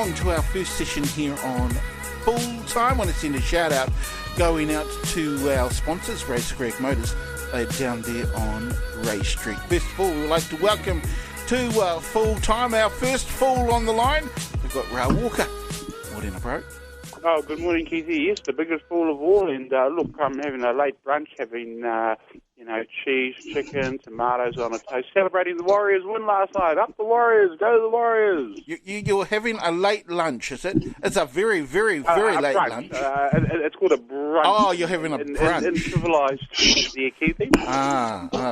along to our first session here on Fooltime. I want to send a shout out going out to our sponsors, Racetrack Motors, down there on Ray Street. First of all, we'd like to welcome to Fooltime, our first fool on the line. We've got Ra Walker. Morena, bro. Oh, good morning, Keithy. Yes, the biggest fool of all. And look, I'm having a late brunch, having cheese, chicken, tomatoes on a toast, celebrating the Warriors' win last night. Up the Warriors, go the Warriors. You're having a late lunch, is it? It's a very, very, very late brunch. lunch. It's called a brunch. Oh, you're having a brunch. In civilised there, Keithy.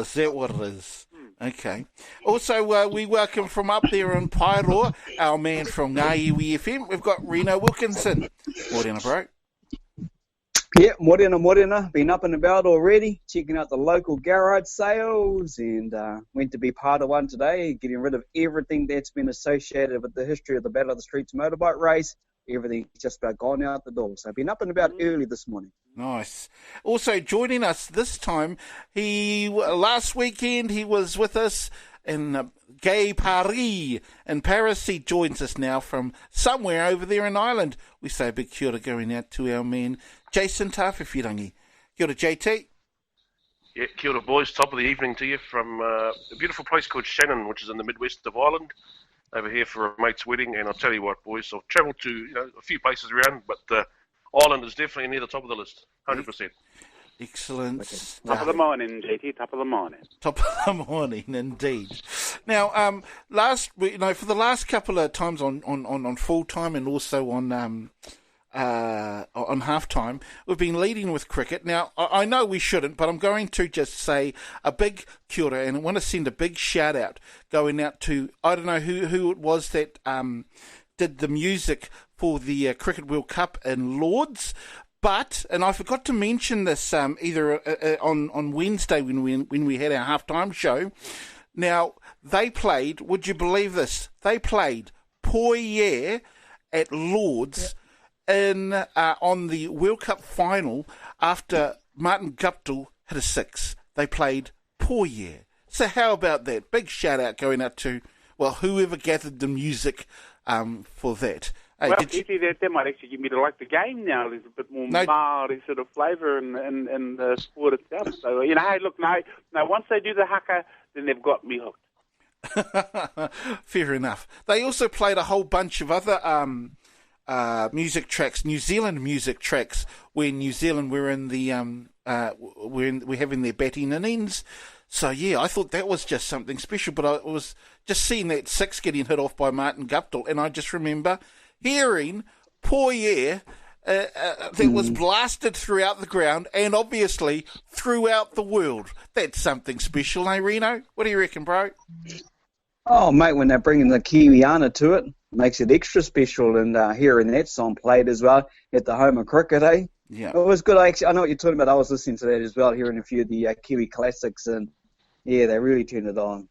Is that what it is? Okay. Also, we welcome from up there in Pairoa, our man from Ngāiwi FM. We've got Rino Wilkinson. Morena, bro. Yeah, morena. Been up and about already, checking out the local garage sales, and went to be part of one today, getting rid of everything that's been associated with the history of the Battle of the Streets motorbike race. Everything's just about gone out the door. So I've been up and about early this morning. Nice. Also joining us this time, last weekend he was with us in Gay Paris in Paris. He joins us now from somewhere over there in Ireland. We say a big kia ora going out to our man Jason Tawhiwhirangi. Kia ora, JT. Yeah, kia ora, boys. Top of the evening to you from a beautiful place called Shannon, which is in the midwest of Ireland. Over here for a mate's wedding, and I'll tell you what, boys, I've travelled to a few places around, but Ireland is definitely near the top of the list, 100%. Excellent. Top of the morning, JT. Top of the morning. Top of the morning, indeed. Now, for the last couple of times on full time and also on halftime, we've been leading with cricket. Now, I know we shouldn't, but I'm going to just say a big kia ora, and I want to send a big shout out going out to, I don't know who it was that did the music for the Cricket World Cup in Lords, and I forgot to mention this either on Wednesday when we had our halftime show. Now, they played, would you believe this? They played Poyer at Lords on the World Cup final after Martin Guptill hit a six. They played Poyer. So how about that? Big shout out going out to, whoever gathered the music for that. Hey, that might actually get me to like the game now. There's a bit more mild sort of flavour in the sport itself. So, hey, look, no, once they do the haka, then they've got me hooked. Fair enough. They also played a whole bunch of other music tracks, New Zealand music tracks, when New Zealand were in the we're having their batting innings. So yeah, I thought that was just something special. But I was just seeing that six getting hit off by Martin Guptill, and I just remember hearing Poyer that was blasted throughout the ground and obviously throughout the world. That's something special, eh, Reno? What do you reckon, bro? Oh, mate, when they're bringing the Kiwiana to it, makes it extra special, and hearing that song played as well at the home of cricket, eh? Yeah. It was good. I know what you're talking about. I was listening to that as well, hearing a few of the Kiwi classics, and yeah, they really turned it on.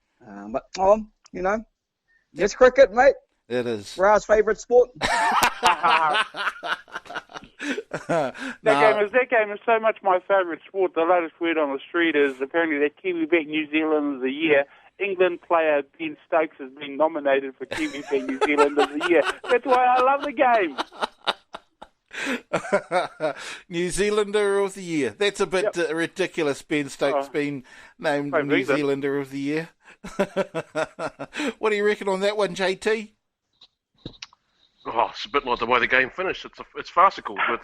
It's cricket, mate. It is. Ra's favourite sport. That game is so much my favourite sport. The latest word on the street is apparently that Kiwi Bet New Zealand of the Year. England player Ben Stokes has been nominated for Kiwi Bet New Zealand of the Year. That's why I love the game. New Zealander of the Year. That's a bit ridiculous, Ben Stokes being named New Zealander of the Year. What do you reckon on that one, JT? Oh, it's a bit like the way the game finished. It's farcical, but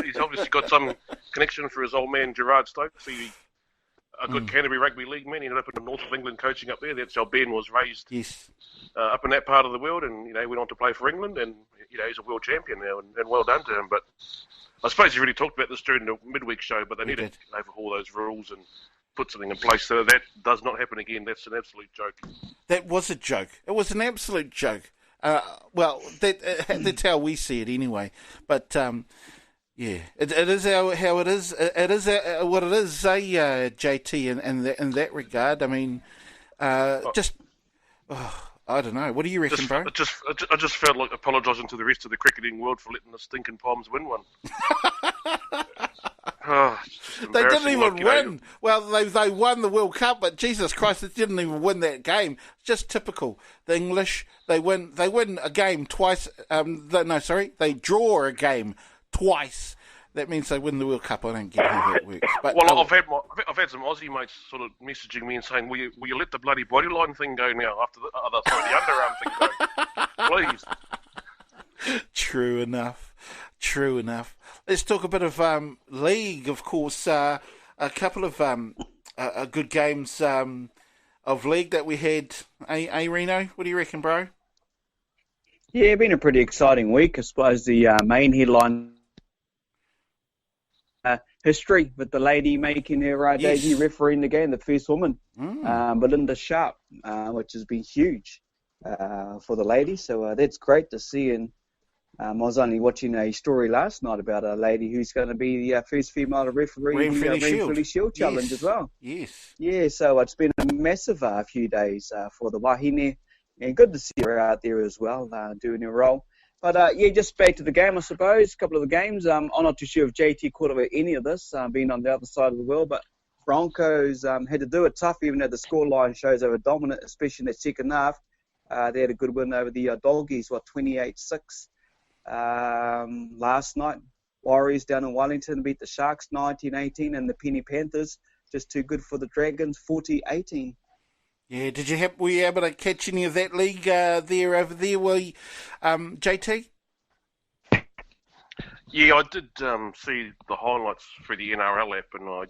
he's obviously got some connection for his old man Gerard Stokes. A good Canterbury Rugby League man. He ended up in the north of England coaching up there. That's how Ben was raised. Yes. Up in that part of the world, and went on to play for England, and he's a world champion now, and well done to him. But I suppose you really talked about this during the midweek show, but they need to overhaul those rules and put something in place so that does not happen again. That's an absolute joke. That was a joke. It was an absolute joke. That's how we see it anyway. But yeah, it is how it is. It is what it is, JT, in that regard. I mean, I don't know. What do you reckon, bro? I just felt like apologising to the rest of the cricketing world for letting the stinking Poms win one. Oh, it's just They didn't embarrassing, even like, you know, win. Well, they won the World Cup, but Jesus Christ, they didn't even win that game. Just typical. The English, they win a game twice. They draw a game twice. That means they win the World Cup. I don't get how that works. But, well, I've had some Aussie mates sort of messaging me and saying, will you let the bloody bodyline thing go now after the underarm thing go? Please. True enough. Let's talk a bit of league, of course. A couple of good games of league that we had. Reno? What do you reckon, bro? Yeah, been a pretty exciting week. I suppose the main headline history with the lady making her debut refereeing the game, the first woman, Belinda Sharp, which has been huge for the lady. So that's great to see. And I was only watching a story last night about a lady who's going to be the first female to referee the Ranfurly Shield Challenge as well. Yes. Yeah, so it's been a massive few days for the wahine, and good to see her out there as well, doing her role. But just back to the game, I suppose. A couple of the games. I'm not too sure if JT caught about any of this, being on the other side of the world. But Broncos had to do it tough, even though the scoreline shows they were dominant, especially in the second half. They had a good win over the Doggies, 28-6 last night. Warriors down in Wellington beat the Sharks 19-18, and the Penny Panthers just too good for the Dragons 40-18. Yeah, were you able to catch any of that league over there, were you, JT? Yeah, I did see the highlights through the NRL app, and I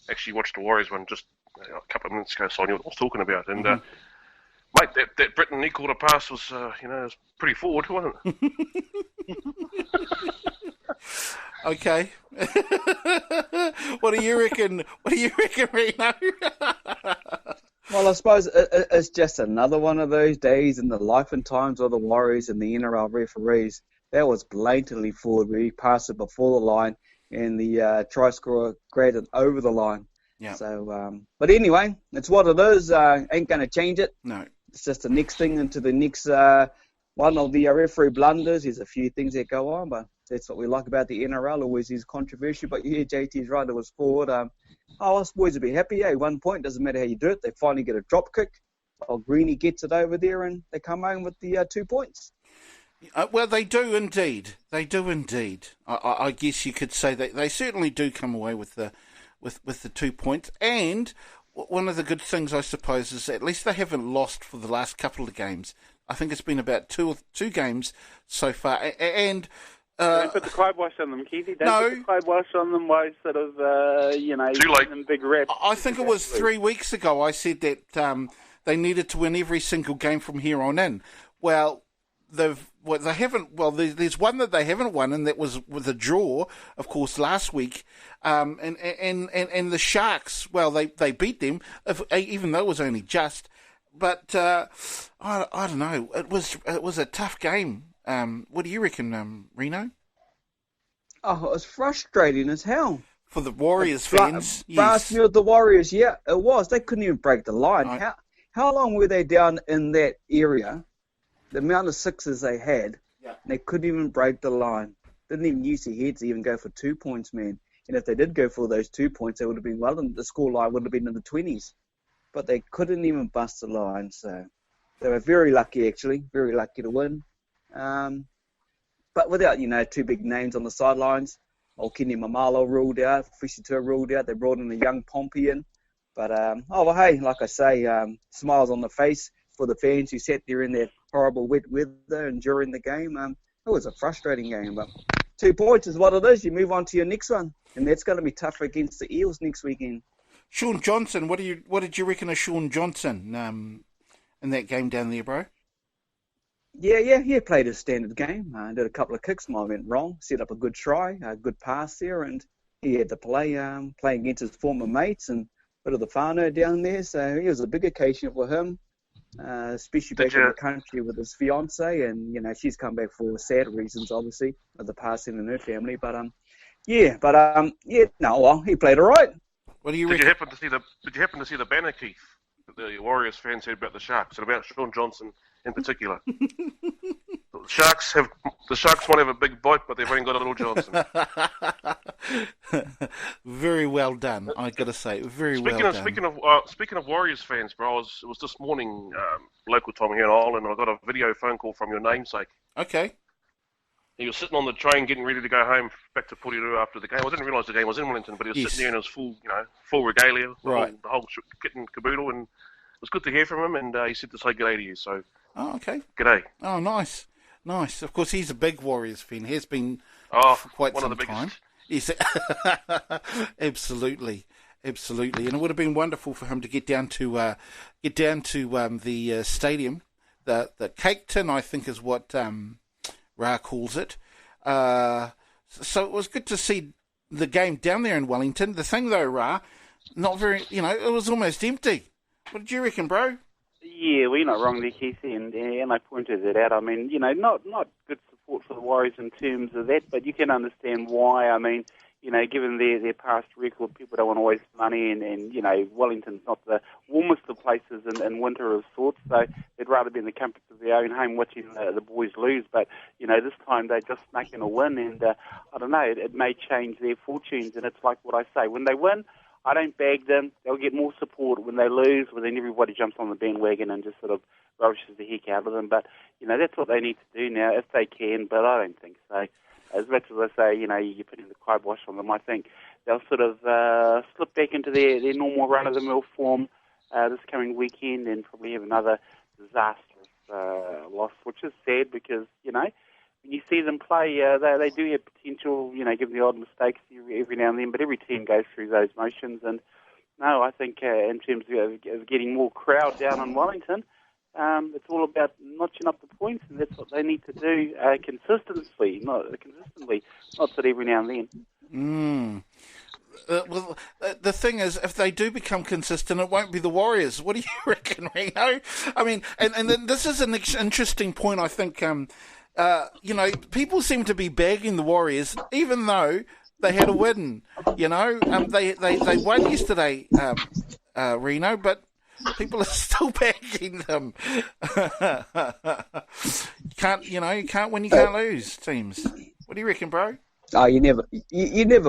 actually watched the Warriors one just a couple of minutes ago, so I knew what I was talking about. And mate, that Britain knee quarter pass was, was pretty forward, wasn't it? Okay. What do you reckon? Reno? Well, I suppose it's just another one of those days in the life and times of the Warriors and the NRL referees. That was blatantly forward where he passed it before the line and the try scorer graded over the line. Yeah. So, but anyway, it's what it is. Ain't going to change it. No. It's just the next thing into the next one of the referee blunders. There's a few things that go on, but that's what we like about the NRL. Always is controversial. But yeah, JT's right. It was forward. Us boys will be happy. 1 point, doesn't matter how you do it. They finally get a drop kick. Greeny gets it over there, and they come home with the 2 points. Well, they do indeed. I guess you could say that they certainly do come away with the 2 points. And one of the good things, I suppose, is at least they haven't lost for the last couple of games. I think it's been about two games so far, and. Don't put the kibosh on them, Keithy. Don't put the kibosh on them by sort of, Too late. them big reps. I think it was 3 weeks ago I said that they needed to win every single game from here on in. Well, they haven't. Well, there's one that they haven't won, and that was with a draw, of course, last week. And the Sharks, well, they beat them, even though it was only just. But I don't know. It was a tough game. What do you reckon, Reno? Oh, it was frustrating as hell. For the Warriors fans, yes. With the Warriors, yeah, it was. They couldn't even break the line. How long were they down in that area? The amount of sixes they had, and they couldn't even break the line. Didn't even use their heads to even go for 2 points, man. And if they did go for those 2 points, they would have been and the score line would have been in the 20s. But they couldn't even bust the line, so they were very lucky, actually. Very lucky to win. But without, two big names on the sidelines, old Kenny Mamalo ruled out, Fishitua ruled out. They brought in a young Pompey in. But, hey, like I say, smiles on the face for the fans who sat there in that horrible wet weather and during the game. It was a frustrating game, but 2 points is what it is. You move on to your next one, and that's going to be tough against the Eels next weekend. Sean Johnson, what did you reckon of Sean Johnson in that game down there, bro? Yeah, he played his standard game. Did a couple of kicks, mine went wrong. Set up a good try, a good pass there, and he had to play playing against his former mates and a bit of the whānau down there. So it was a big occasion for him, especially back in the country with his fiance, and she's come back for sad reasons, obviously, of the passing in her family. But he played all right. What do you reckon? Did you happen to see the banner, Keith, that the Warriors fans said about the Sharks and about Sean Johnson in particular. The Sharks might have a big bite, but they've only got a little Johnson. Very well done, I got to say. Very well done. Speaking of Warriors fans, bro, it was this morning, local time here in Ireland, and I got a video phone call from your namesake. Okay. He was sitting on the train getting ready to go home back to Rotorua after the game. I didn't realise the game was in Wellington, but he was sitting there in his full regalia, the whole kit and caboodle, and it was good to hear from him, and he said to say g'day to you, so... Oh, okay. G'day. Oh, nice. Nice. Of course, he's a big Warriors fan. He has been for quite some time. Yes. Absolutely. Absolutely. And it would have been wonderful for him to get down to the stadium. The Cake Tin, I think, is what Ra calls it. So it was good to see the game down there in Wellington. The thing, though, Ra, not very, it was almost empty. What did you reckon, bro? Yeah, well, you're not wrong there, Keithy, and I pointed it out. I mean, not good support for the Warriors in terms of that, but you can understand why. I mean, given their past record, people don't want to waste money, and Wellington's not the warmest of places in winter of sorts, so they'd rather be in the comfort of their own home watching the boys lose. But, this time they just snuck in a win, and I don't know, it may change their fortunes, and it's like what I say, when they win, I don't bag them. They'll get more support. When they lose, well, then everybody jumps on the bandwagon and just sort of rushes the heck out of them. But, that's what they need to do now, if they can, but I don't think so. As much as I say, you're putting the kibosh on them, I think they'll sort of slip back into their normal run-of-the-mill form this coming weekend and probably have another disastrous loss, which is sad because, when you see them play, they do have potential, given the odd mistakes every now and then, but every team goes through those motions. And, no, I think in terms of getting more crowd down in Wellington, it's all about notching up the points, and that's what they need to do consistently, not sort of every now and then. Well, the thing is, if they do become consistent, it won't be the Warriors. What do you reckon, Rino? I mean, and then this is an interesting point, I think. People seem to be bagging the Warriors, even though they had a win. They won yesterday, Rino, but people are still bagging them. You can't win, you can't lose. Teams. What do you reckon, bro? Oh, you never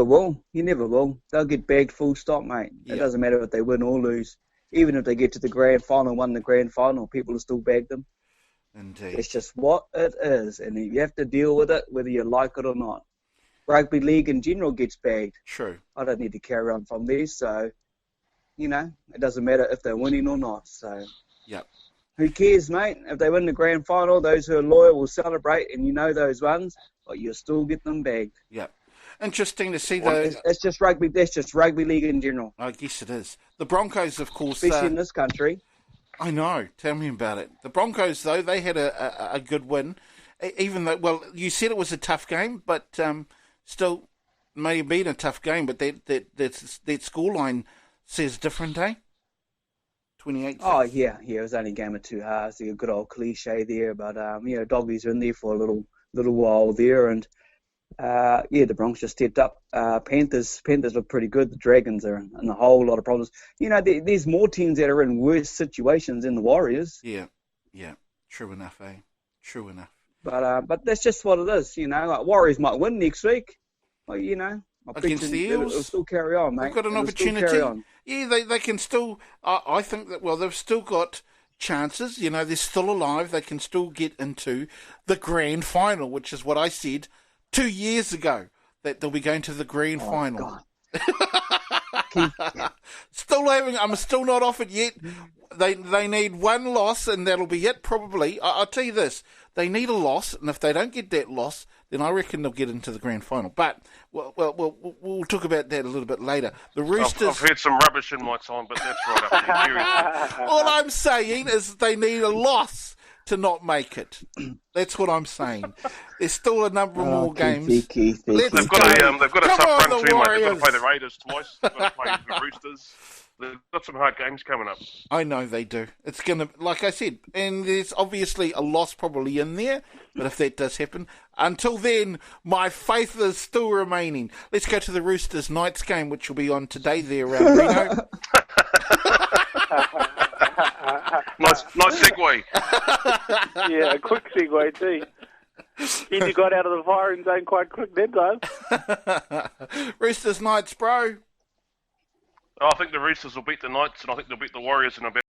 will. You never will. They'll get bagged full stop, mate. It doesn't matter if they win or lose. Even if they get to the grand final, won the grand final, people will still bag them. Indeed. It's just what it is, and you have to deal with it whether you like it or not. Rugby league in general gets bagged. True. I don't need to carry on from there, so, it doesn't matter if they're winning or not. So, yep. Who cares, mate? If they win the grand final, those who are loyal will celebrate, and those ones, but you'll still get them bagged. Yep. Interesting to see those. That's just rugby. That's just rugby league in general. I guess it is. The Broncos, of course, especially in this country. I know. Tell me about it. The Broncos, though, they had a good win, even though. Well, you said it was a tough game, but still may have been a tough game. But that scoreline says different, eh? 28. Oh yeah. It was only a game of two halves. A good old cliche there, but doggies are in there for a little while there, and the Broncos just stepped up. Panthers look pretty good. The Dragons are in a whole lot of problems. There's more teams that are in worse situations than the Warriors. Yeah. True enough, eh? True enough. But that's just what it is. Like Warriors might win next week. Well, against the Eels, it'll still carry on, mate. They've got an opportunity. Yeah, they can still. I think that. Well, they've still got chances. They're still alive. They can still get into the grand final, which is what I said 2 years ago, that they'll be going to the grand final. I'm still not off it yet. They need one loss, and that'll be it, probably. I'll tell you this. They need a loss, and if they don't get that loss, then I reckon they'll get into the grand final. But we'll talk about that a little bit later. The Roosters... I've heard some rubbish in my time, but that's right up there. All I'm saying is they need a loss to not make it. That's what I'm saying. There's still a number of more games. They've got a tough run too, mate. They've got to play the Raiders twice. They've got to play the Roosters. They've got some hard games coming up. I know they do. It's going to, like I said, and there's obviously a loss probably in there, but if that does happen, until then, my faith is still remaining. Let's go to the Roosters Knights game, which will be on today there, Rino. Nice segue. Yeah, a quick segue too. He got out of the firing zone quite quick then, guys. Roosters Knights, bro. I think the Roosters will beat the Knights, and I think they'll beat the Warriors in about